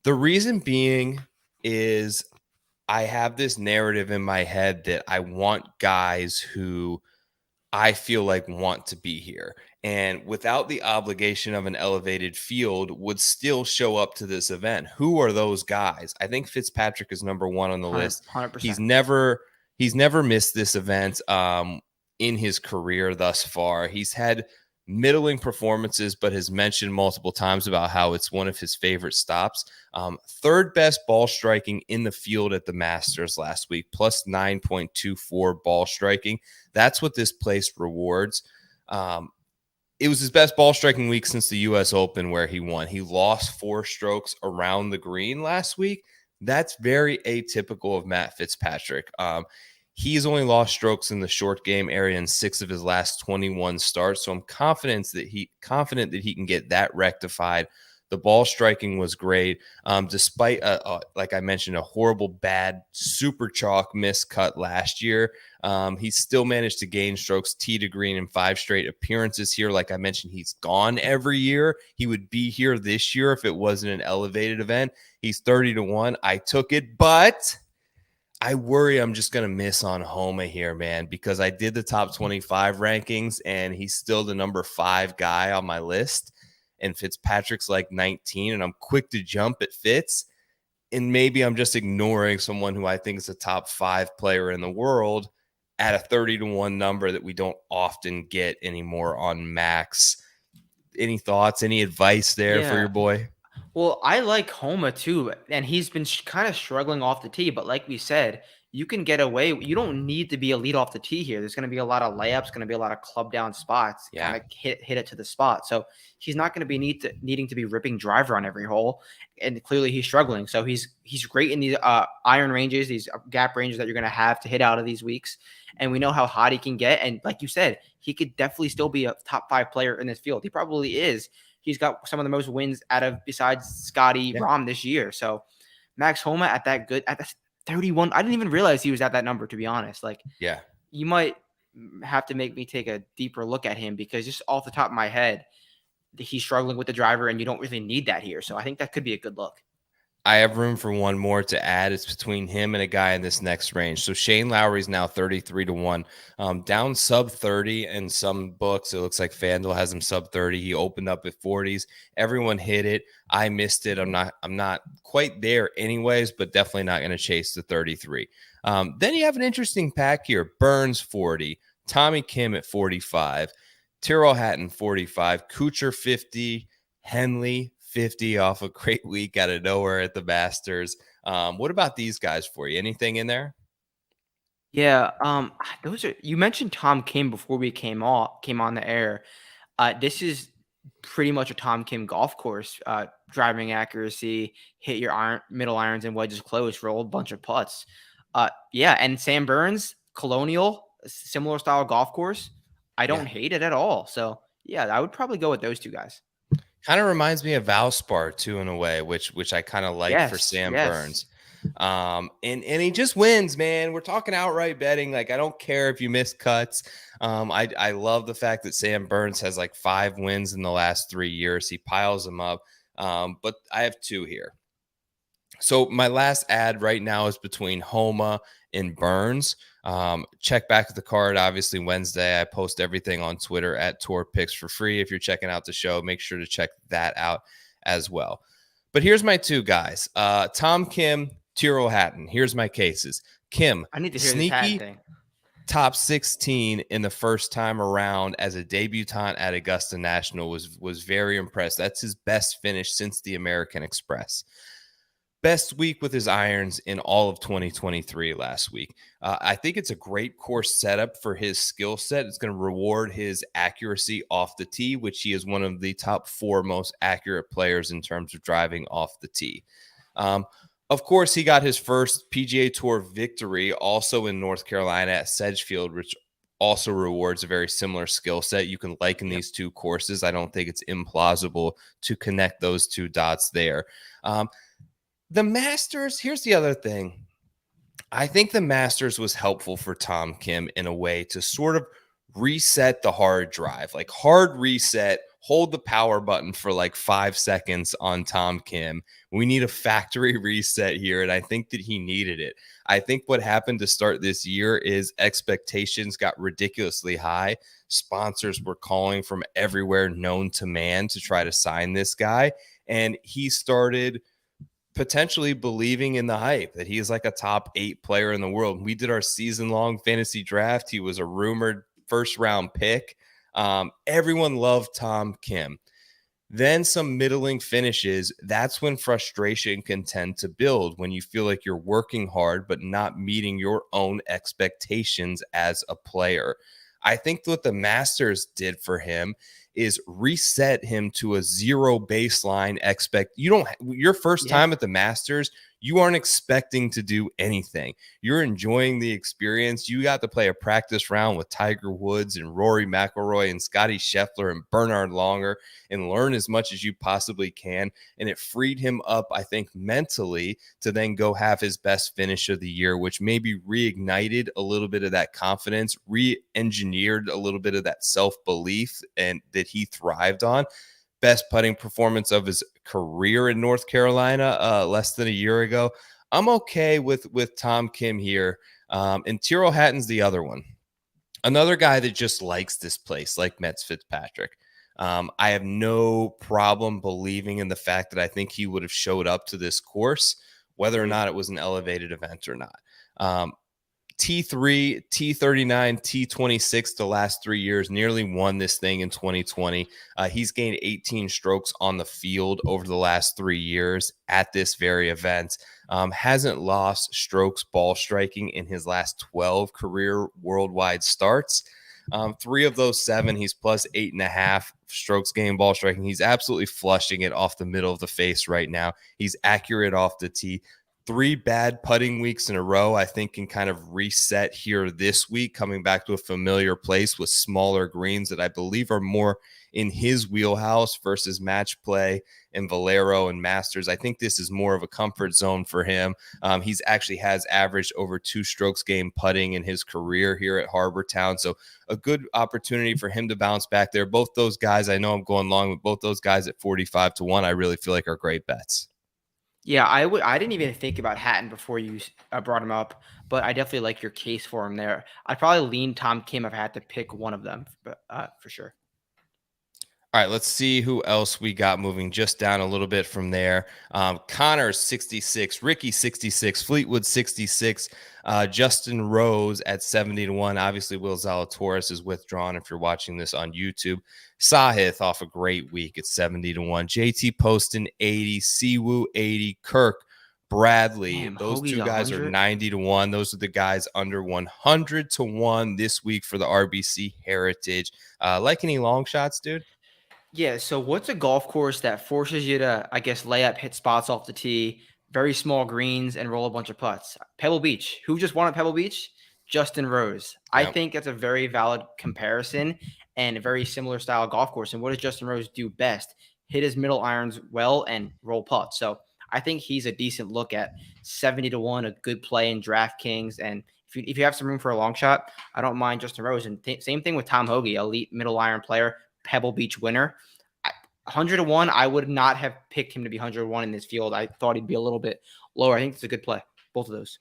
The reason being is I have this narrative in my head that I want guys who I feel like want to be here, and without the obligation of an elevated field would still show up to this event. Who are those guys? I think Fitzpatrick is number one on the list. 100%. He's never missed this event in his career thus far. He's had middling performances, but has mentioned multiple times about how it's one of his favorite stops. Third best ball striking in the field at the Masters last week, plus 9.24 ball striking. That's what this place rewards. It was his best ball striking week since the U.S. Open where he won. He lost 4 strokes around the green last week. That's very atypical of Matt Fitzpatrick. He's only lost strokes in the short game area in 6 of his last 21 starts. So I'm confident that he can get that rectified. The ball striking was great. Despite, like I mentioned, a horrible, bad super chalk miscut last year. He still managed to gain strokes tee to green in 5 straight appearances here. Like I mentioned, he's gone every year. He would be here this year if it wasn't an elevated event. He's 30-1. I took it, but I worry I'm just going to miss on Homa here, man, because I did the top 25 rankings and he's still the number 5 guy on my list. And Fitzpatrick's like 19, and I'm quick to jump at Fitz. And maybe I'm just ignoring someone who I think is a top 5 player in the world at a 30-1 number that we don't often get anymore on Max. Any thoughts, any advice there for your boy? Well, I like Homa too, and he's been kind of struggling off the tee. But like we said, you can get away. You don't need to be elite off the tee here. There's going to be a lot of layups, going to be a lot of club down spots, kind of hit it to the spot. So he's not going to be needing to be ripping driver on every hole, and clearly he's struggling. So he's great in these iron ranges, these gap ranges that you're going to have to hit out of these weeks. And we know how hot he can get. And like you said, he could definitely still be a top 5 player in this field. He probably is. He's got some of the most wins besides Scotty Rahm this year. So Max Homa at that 31. I didn't even realize he was at that number, to be honest. Like, you might have to make me take a deeper look at him, because just off the top of my head, he's struggling with the driver, and you don't really need that here. So I think that could be a good look. I have room for one more to add. It's between him and a guy in this next range. So Shane Lowry's now 33-1, down sub 30 in some books. It looks like FanDuel has him sub 30. He opened up at 40s. Everyone hit it. I missed it. I'm not quite there anyways, but definitely not going to chase the 33. Then you have an interesting pack here. Burns 40, Tommy Kim at 45, Tyrrell Hatton 45, Kuchar 50, Henley 50 off a great week out of nowhere at the Masters. What about these guys for you? Anything in there? Yeah, those are, you mentioned Tom Kim before we came on the air. This is pretty much a Tom Kim golf course. Driving accuracy, hit your middle irons and wedges close, roll a bunch of putts. Yeah, and Sam Burns, Colonial, similar style golf course. I don't hate it at all. So yeah, I would probably go with those two guys. Kind of reminds me of Valspar too, in a way, which I kind of like for Sam Burns. And he just wins, man. We're talking outright betting. Like, I don't care if you miss cuts. I love the fact that Sam Burns has like 5 wins in the last 3 years. He piles them up. But I have 2 here. So my last ad right now is between Homa and Burns. Check back at the card. Obviously, Wednesday, I post everything on Twitter at Tour Picks for free. If you're checking out the show, make sure to check that out as well. But here's my 2 guys. Tom Kim, Tyrrell Hatton. Here's my cases. Kim, I need to hear sneaky this Hatton thing. top 16 in the first time around as a debutant at Augusta National, was very impressed. That's his best finish since the American Express. Best week with his irons in all of 2023 last week. I think it's a great course setup for his skill set. It's going to reward his accuracy off the tee, which he is one of the top 4 most accurate players in terms of driving off the tee. Of course, he got his first PGA Tour victory also in North Carolina at Sedgefield, which also rewards a very similar skill set. You can liken these 2 courses. I don't think it's implausible to connect those 2 dots there. The Masters, here's the other thing. I think the Masters was helpful for Tom Kim in a way to sort of reset the hard drive, like hard reset, hold the power button for like 5 seconds on Tom Kim. We need a factory reset here, and I think that he needed it. I think what happened to start this year is expectations got ridiculously high. Sponsors were calling from everywhere known to man to try to sign this guy, and he started potentially believing in the hype that he is like a top 8 player in the world. We did our season-long fantasy draft. He was a rumored first-round pick. Everyone loved Tom Kim. Then some middling finishes. That's when frustration can tend to build, when you feel like you're working hard but not meeting your own expectations as a player. I think what the Masters did for him is reset him to a 0 baseline your first time at the Masters, you aren't expecting to do anything. You're enjoying the experience. You got to play a practice round with Tiger Woods and Rory McIlroy and Scotty Scheffler and Bernhard Langer and learn as much as you possibly can. And it freed him up, I think, mentally to then go have his best finish of the year, which maybe reignited a little bit of that confidence, re-engineered a little bit of that self-belief and that he thrived on. Best putting performance of his career in North Carolina less than a year ago. I'm okay with Tom Kim here. And Tyrrell Hatton's the other one. Another guy that just likes this place, like Metz Fitzpatrick. I have no problem believing in the fact that I think he would have showed up to this course, whether or not it was an elevated event or not. T3, T39, T26 the last 3 years, nearly won this thing in 2020. He's gained 18 strokes on the field over the last 3 years at this very event. Hasn't lost strokes ball striking in his last 12 career worldwide starts. 3 of those 7, he's plus 8.5 strokes gained ball striking. He's absolutely flushing it off the middle of the face right now. He's accurate off the tee. 3 bad putting weeks in a row, I think can kind of reset here this week, coming back to a familiar place with smaller greens that I believe are more in his wheelhouse versus match play and Valero and Masters. I think this is more of a comfort zone for him. He's actually has averaged over 2 strokes game putting in his career here at Harbour Town. So a good opportunity for him to bounce back there. Both those guys, I know I'm going long with both those guys at 45-1. I really feel like are great bets. Yeah, I didn't even think about Hatton before you brought him up, but I definitely like your case for him there. I'd probably lean Tom Kim if I had to pick one of them, but for sure. All right, let's see who else we got moving just down a little bit from there. Connor 66, Ricky 66, Fleetwood 66, Justin Rose at 70-1. Obviously, Will Zalatoris is withdrawn if you're watching this on YouTube. Sahith off a great week at 70-1. JT Poston 80, Siwoo 80, Kirk, Bradley. Damn, Those Hoagie's two guys are 100. 90-1. Those are the guys under 100-1 this week for the RBC Heritage. Like any long shots, dude? Yeah, so what's a golf course that forces you to, I guess, lay up, hit spots off the tee, very small greens, and roll a bunch of putts? Pebble Beach. Who just won at Pebble Beach? Justin Rose. I Yep. think that's a very valid comparison and a very similar style golf course. And what does Justin Rose do best? Hit his middle irons well and roll putts. So I think he's a decent look at 70-1, a good play in DraftKings. And if you have some room for a long shot, I don't mind Justin Rose. And same thing with Tom Hoagie, elite middle iron player, Pebble Beach winner. 100-1, I would not have picked him to be 101 in this field. I thought he'd be a little bit lower. I think it's a good play, both of those.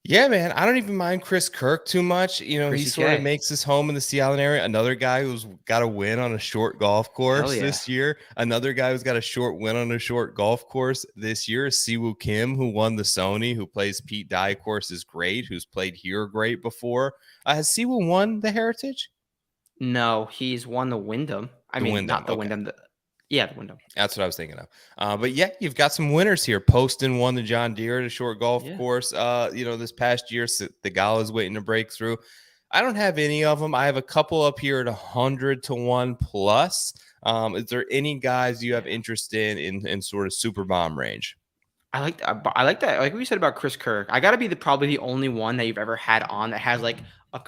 Yeah, man. I don't even mind Chris Kirk too much. You know, he Chrissy sort of K. makes his home in the Sea Island area. Another guy who's got a win on a short golf course Yeah. this year. Another guy who's got a short win on a short golf course this year is Siwoo Kim, who won the Sony, who plays Pete Dye course is great, who's played here great before. Has Siwoo won the Heritage? No, he's won the Wyndham. Not the Okay. Wyndham. The Wyndham. That's what I was thinking of. But yeah, you've got some winners here. Poston won the John Deere at a short golf course. This past year, the Gala's waiting to break through. I don't have any of them. I have a couple up here at 100-1 plus. Is there any guys you have interest in sort of super bomb range? I like that. Like we said about Chris Kirk, I got to be probably the only one that you've ever had on that has like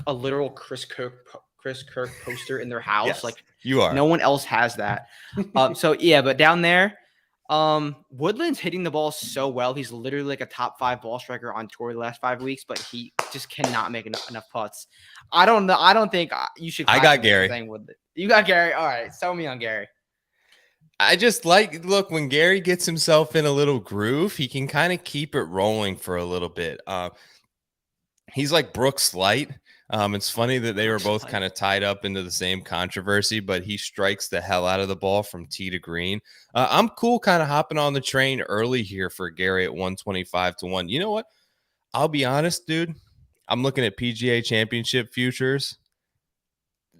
a literal Chris Kirk poster in their house. Yes, like you are. No one else has that. But down there, Woodland's hitting the ball so well. He's literally like a top 5 ball striker on tour the last 5 weeks, but he just cannot make enough putts. I don't know. I don't think you should. I got Gary. You got Gary. All right. Sell me on Gary. I just look, when Gary gets himself in a little groove, he can kind of keep it rolling for a little bit. He's like Brooks Light. It's funny that they were both kind of tied up into the same controversy, but he strikes the hell out of the ball from tee to green. I'm cool kind of hopping on the train early here for Gary at 125-1. You know what? I'll be honest, dude. I'm looking at PGA Championship futures.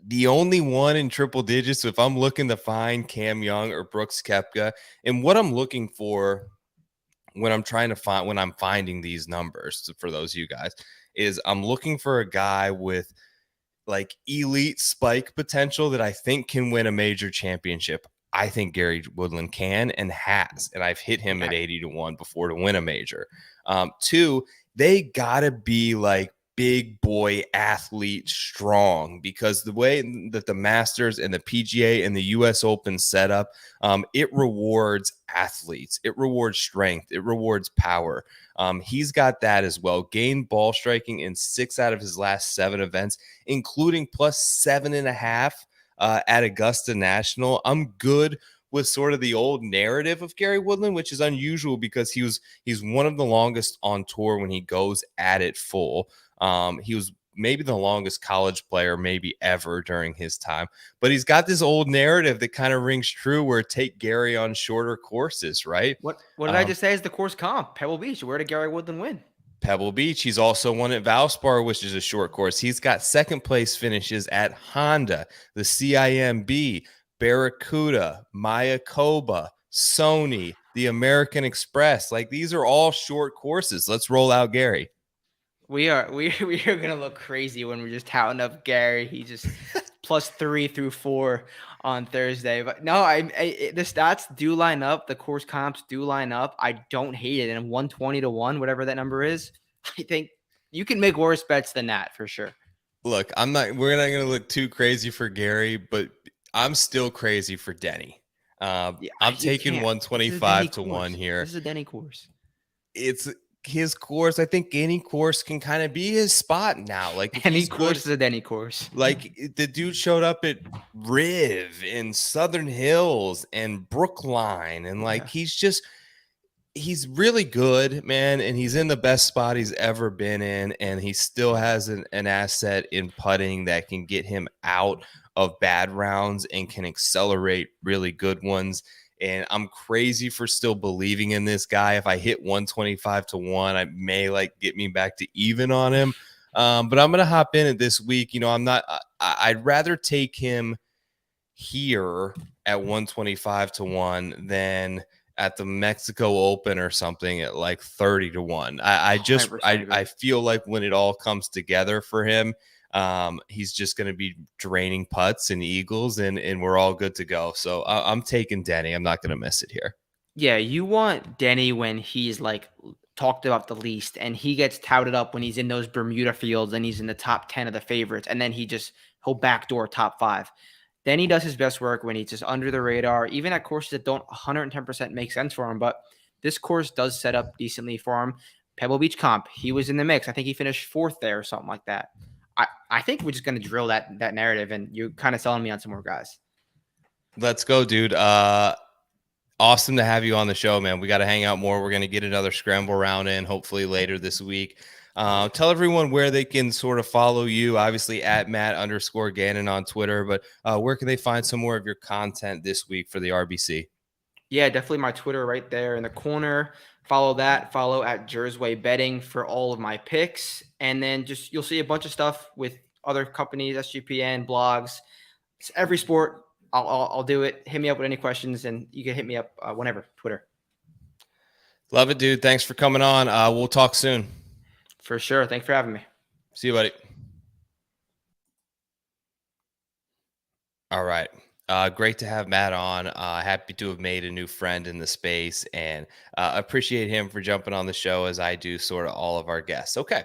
The only one in triple digits, if I'm looking to find Cam Young or Brooks Koepka, and what I'm looking for when I'm finding these numbers for those of you guys is I'm looking for a guy with like elite spike potential that I think can win a major championship. I think Gary Woodland can and has, and I've hit him at 80-1 before to win a major. 2, they gotta be like big boy athlete strong, because the way that the Masters and the PGA and the US Open set up, it rewards athletes, it rewards strength, it rewards power. He's got that as well. Gained ball striking in 6 out of his last 7 events, including plus 7.5 at Augusta National. I'm good with sort of the old narrative of Gary Woodland, which is unusual because he's one of the longest on tour when he goes at it full. He was maybe the longest college player maybe ever during his time, but he's got this old narrative that kind of rings true where take Gary on shorter courses, right? What did I just say is the course comp? Pebble Beach. Where did Gary Woodland win? Pebble Beach. He's also won at Valspar, which is a short course. He's got second place finishes at Honda, the CIMB, Barracuda, Mayakoba, Sony, the American Express. Like, these are all short courses. Let's roll out Gary. We are gonna look crazy when we're just touting up Gary. He just plus 3 through 4 on Thursday. But no, the stats do line up. The course comps do line up. I don't hate it. And 120-1, whatever that number is, I think you can make worse bets than that for sure. Look, we're not going to look too crazy for Gary, but I'm still crazy for Denny. I'm taking 125-1 here. This is a Denny course. It's his course. I think any course can kind of be his spot now. Like Any course is a Denny course. Like the dude showed up at Riv in Southern Hills and Brookline, and like he's really good, man, and he's in the best spot he's ever been in, and he still has an asset in putting that can get him out of bad rounds and can accelerate really good ones. And I'm crazy for still believing in this guy. If I hit 125-1, I may like get me back to even on him. But I'm going to hop in it this week. You know, I'd rather take him here at 125-1 than at the Mexico Open or something at like 30-1. I feel like when it all comes together for him, he's just going to be draining putts and eagles, and we're all good to go. So I'm taking Denny. I'm not going to miss it here. Yeah, you want Denny when he's like talked about the least, and he gets touted up when he's in those Bermuda fields and he's in the top 10 of the favorites, and then he'll backdoor top 5. Then he does his best work when he's just under the radar, even at courses that don't 110% make sense for him. But this course does set up decently for him. Pebble Beach Comp, he was in the mix. I think he finished 4th there or something like that. I think we're just going to drill that narrative, and you're kind of selling me on some more guys. Let's go, dude. Awesome to have you on the show, man. We got to hang out more. We're going to get another scramble round in hopefully later this week. Tell everyone where they can sort of follow you, obviously at Matt_Gannon on Twitter, but where can they find some more of your content this week for the RBC? Yeah, definitely my Twitter right there in the corner. Follow that. Follow at Jersey Betting for all of my picks. And then you'll see a bunch of stuff with other companies, SGPN, blogs. It's every sport. I'll do it. Hit me up with any questions, and you can hit me up whenever. Twitter. Love it, dude. Thanks for coming on. We'll talk soon. For sure. Thanks for having me. See you, buddy. All right. Great to have Matt on. Happy to have made a new friend in the space, and appreciate him for jumping on the show, as I do sort of all of our guests. Okay.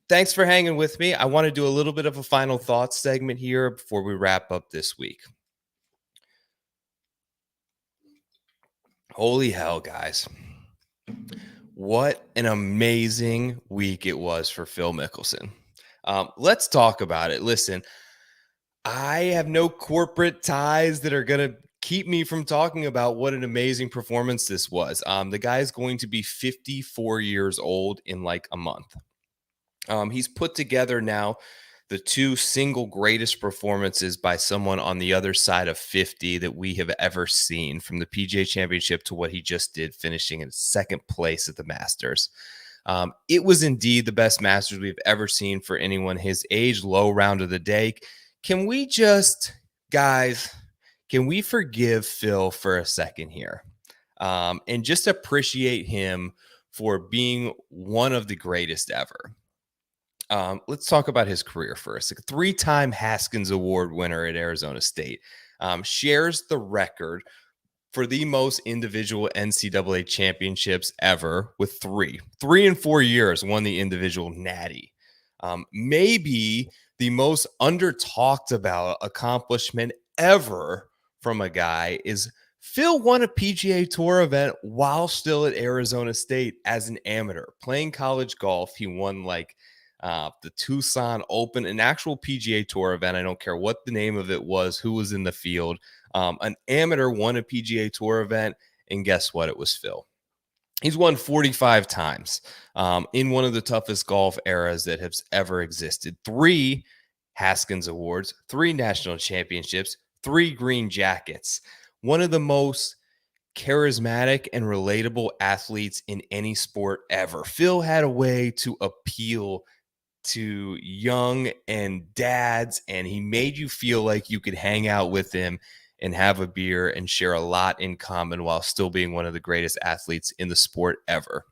Thanks for hanging with me. I want to do a little bit of a final thoughts segment here before we wrap up this week. Holy hell, guys. What an amazing week it was for Phil Mickelson. Let's talk about it. Listen, I have no corporate ties that are going to keep me from talking about what an amazing performance this was. The guy is going to be 54 years old in like a month. He's put together now the 2 single greatest performances by someone on the other side of 50 that we have ever seen, from the PGA Championship to what he just did, finishing in 2nd place at the Masters. It was indeed the best Masters we've ever seen for anyone his age. Low round of the day. Can we forgive Phil for a second here and just appreciate him for being one of the greatest ever? Let's talk about his career first. A 3-time Haskins Award winner at Arizona State, shares the record for the most individual NCAA championships ever with 3. 3 in 4 years won the individual natty. Maybe the most under-talked about accomplishment ever from a guy is Phil won a PGA Tour event while still at Arizona State as an amateur. Playing college golf, he won like the Tucson Open, an actual PGA Tour event. I don't care what the name of it was, who was in the field. An amateur won a PGA Tour event, and guess what? It was Phil. He's won 45 times in one of the toughest golf eras that has ever existed. 3 Haskins Awards, 3 national championships, 3 green jackets. One of the most charismatic and relatable athletes in any sport ever. Phil had a way to appeal to young and dads, and he made you feel like you could hang out with him and have a beer and share a lot in common while still being one of the greatest athletes in the sport ever.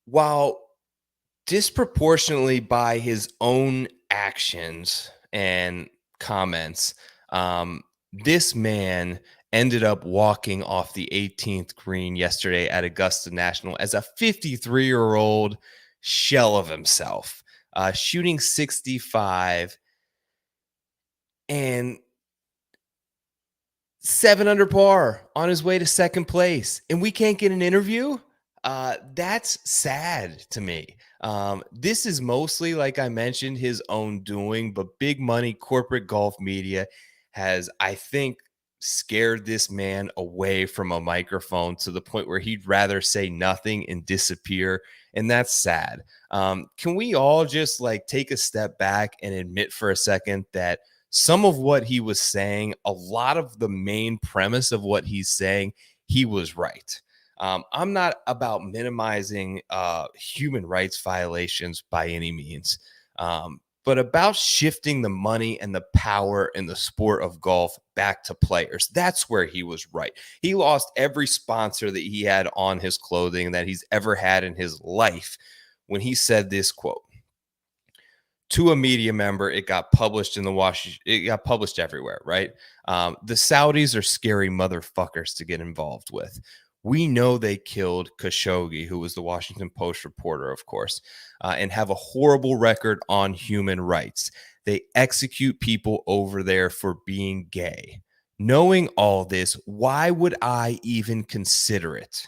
While disproportionately by his own actions and comments, This man ended up walking off the 18th green yesterday at Augusta National as a 53-year-old shell of himself, shooting 65 and 7 under par on his way to second place. And we can't get an interview. That's sad to me. This is mostly, like I mentioned, his own doing, but big money corporate golf media has, I think, scared this man away from a microphone to the point where he'd rather say nothing and disappear. And that's sad. Can we all just like take a step back and admit for a second that some of what he was saying, a lot of the main premise of what he's saying, he was right. I'm not about minimizing human rights violations by any means, but about shifting the money and the power in the sport of golf back to players. That's where he was right. He lost every sponsor that he had on his clothing that he's ever had in his life when he said this quote to a media member. It got published in the Washington. It got published everywhere, right? The Saudis are scary motherfuckers to get involved with. We know they killed Khashoggi, who was the Washington Post reporter, of course, and have a horrible record on human rights. They execute people over there for being gay. Knowing all this, why would I even consider it?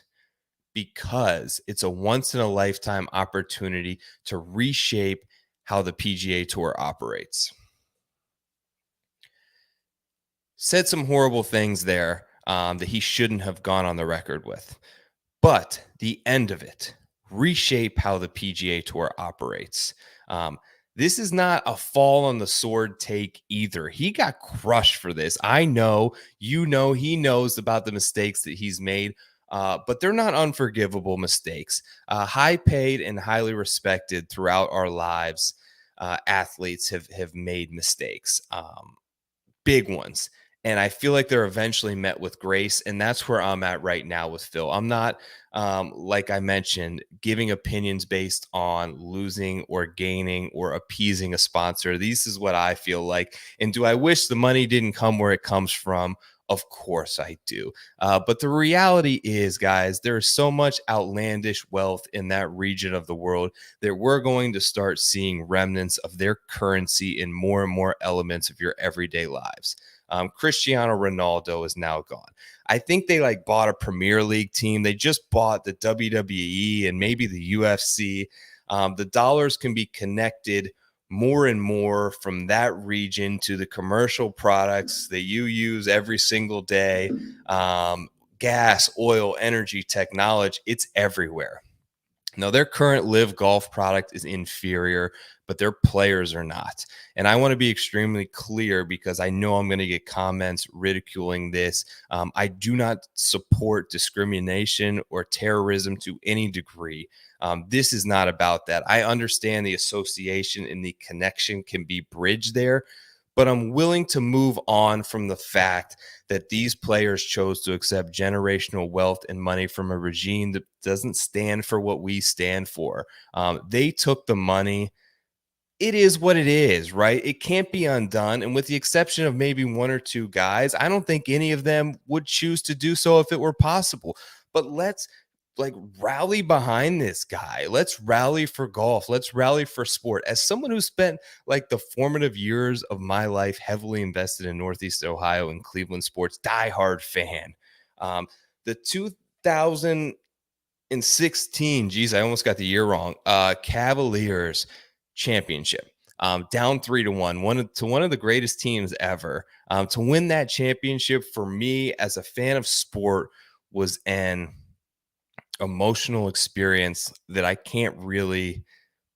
Because it's a once in a lifetime opportunity to reshape how the PGA Tour operates. Said some horrible things there that he shouldn't have gone on the record with. But the end of it, reshape how the PGA Tour operates. This is not a fall on the sword take either. He got crushed for this. I know, you know, he knows about the mistakes that he's made, but they're not unforgivable mistakes. High paid and highly respected throughout our lives, athletes have made mistakes, big ones. And I feel like they're eventually met with grace. And that's where I'm at right now with Phil. I'm not, like I mentioned, giving opinions based on losing or gaining or appeasing a sponsor. This is what I feel like. And do I wish the money didn't come where it comes from? Of course I do. But the reality is, guys, there is so much outlandish wealth in that region of the world that we're going to start seeing remnants of their currency in more and more elements of your everyday lives. Cristiano Ronaldo is now gone. I think they like bought a Premier League team. They just bought the WWE and maybe the UFC. The dollars can be connected more and more from that region to the commercial products that you use every single day. Gas, oil, energy, technology, it's everywhere. Now, their current live golf product is inferior, but their players are not. And I want to be extremely clear because I know I'm going to get comments ridiculing this. I do not support discrimination or terrorism to any degree. This is not about that. I understand the association and the connection can be bridged there, but I'm willing to move on from the fact that these players chose to accept generational wealth and money from a regime that doesn't stand for what we stand for. They took the money. It is what it is, right? It can't be undone. And with the exception of maybe one or two guys, I don't think any of them would choose to do so if it were possible. But let's rally behind this guy. Let's rally for golf. Let's rally for sport. As someone who spent the formative years of my life heavily invested in Northeast Ohio and Cleveland sports, diehard fan. The 2016, geez, I almost got the year wrong. Cavaliers championship, down 3-1, one of the greatest teams ever. To win that championship for me as a fan of sport was an emotional experience that I can't really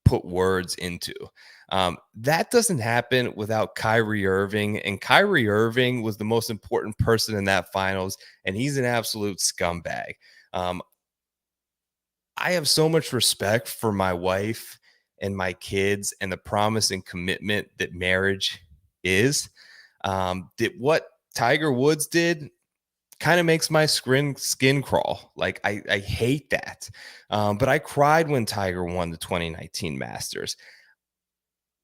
put words into. That doesn't happen without Kyrie Irving, and Kyrie Irving was the most important person in that finals, and he's an absolute scumbag. I have so much respect for my wife and my kids and the promise and commitment that marriage is. That what Tiger Woods did kind of makes my skin crawl. I hate that. But I cried when Tiger won the 2019 Masters.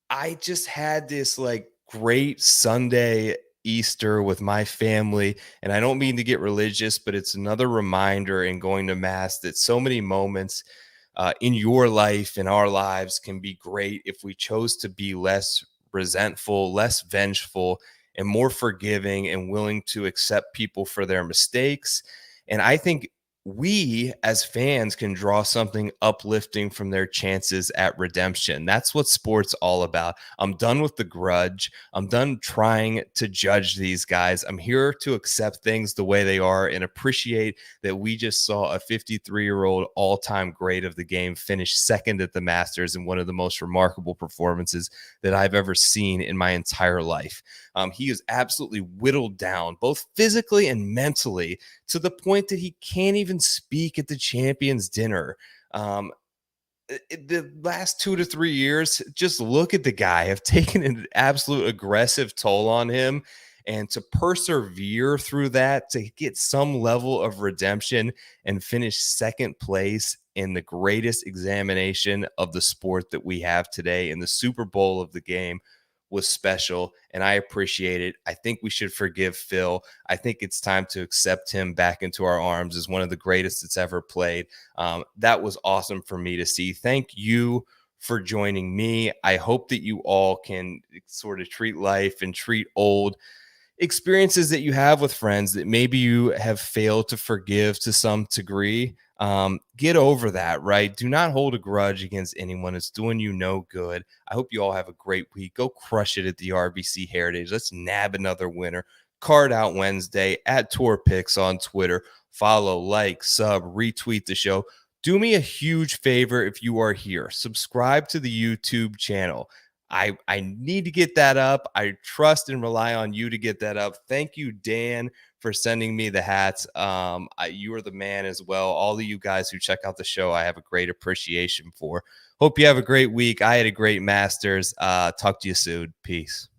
I just had this great Sunday Easter with my family. And I don't mean to get religious, but it's another reminder in going to Mass that so many moments in your life, in our lives, can be great if we chose to be less resentful, less vengeful, and more forgiving and willing to accept people for their mistakes. And I think we as fans can draw something uplifting from their chances at redemption. That's what sports all about. I'm done with the grudge. I'm done trying to judge these guys. I'm here to accept things the way they are and appreciate that we just saw a 53-year-old all-time great of the game finish second at the Masters in one of the most remarkable performances that I've ever seen in my entire life. He is absolutely whittled down, both physically and mentally, to the point that he can't even speak at the champions dinner. The last 2 to 3 years, just look at the guy, have taken an absolute aggressive toll on him. And to persevere through that, to get some level of redemption and finish second place in the greatest examination of the sport that we have today in the Super Bowl of the game was special, and I appreciate it. I think we should forgive Phil. I think it's time to accept him back into our arms as one of the greatest that's ever played. That was awesome for me to see. Thank you for joining me. I hope that you all can sort of treat life and treat old experiences that you have with friends that maybe you have failed to forgive to some degree. Get over that, right? Do not hold a grudge against anyone. It's doing you no good. I hope you all have a great week. Go crush it at the RBC Heritage. Let's nab another winner. Card out Wednesday at Tour Picks on Twitter. Follow, like, sub, retweet the show. Do me a huge favor if you are here. Subscribe to the YouTube channel. I need to get that up. I trust and rely on you to get that up. Thank you, Dan, for sending me the hats. You are the man as well. All of you guys who check out the show, I have a great appreciation for. Hope you have a great week. I had a great Masters. Talk to you soon. Peace.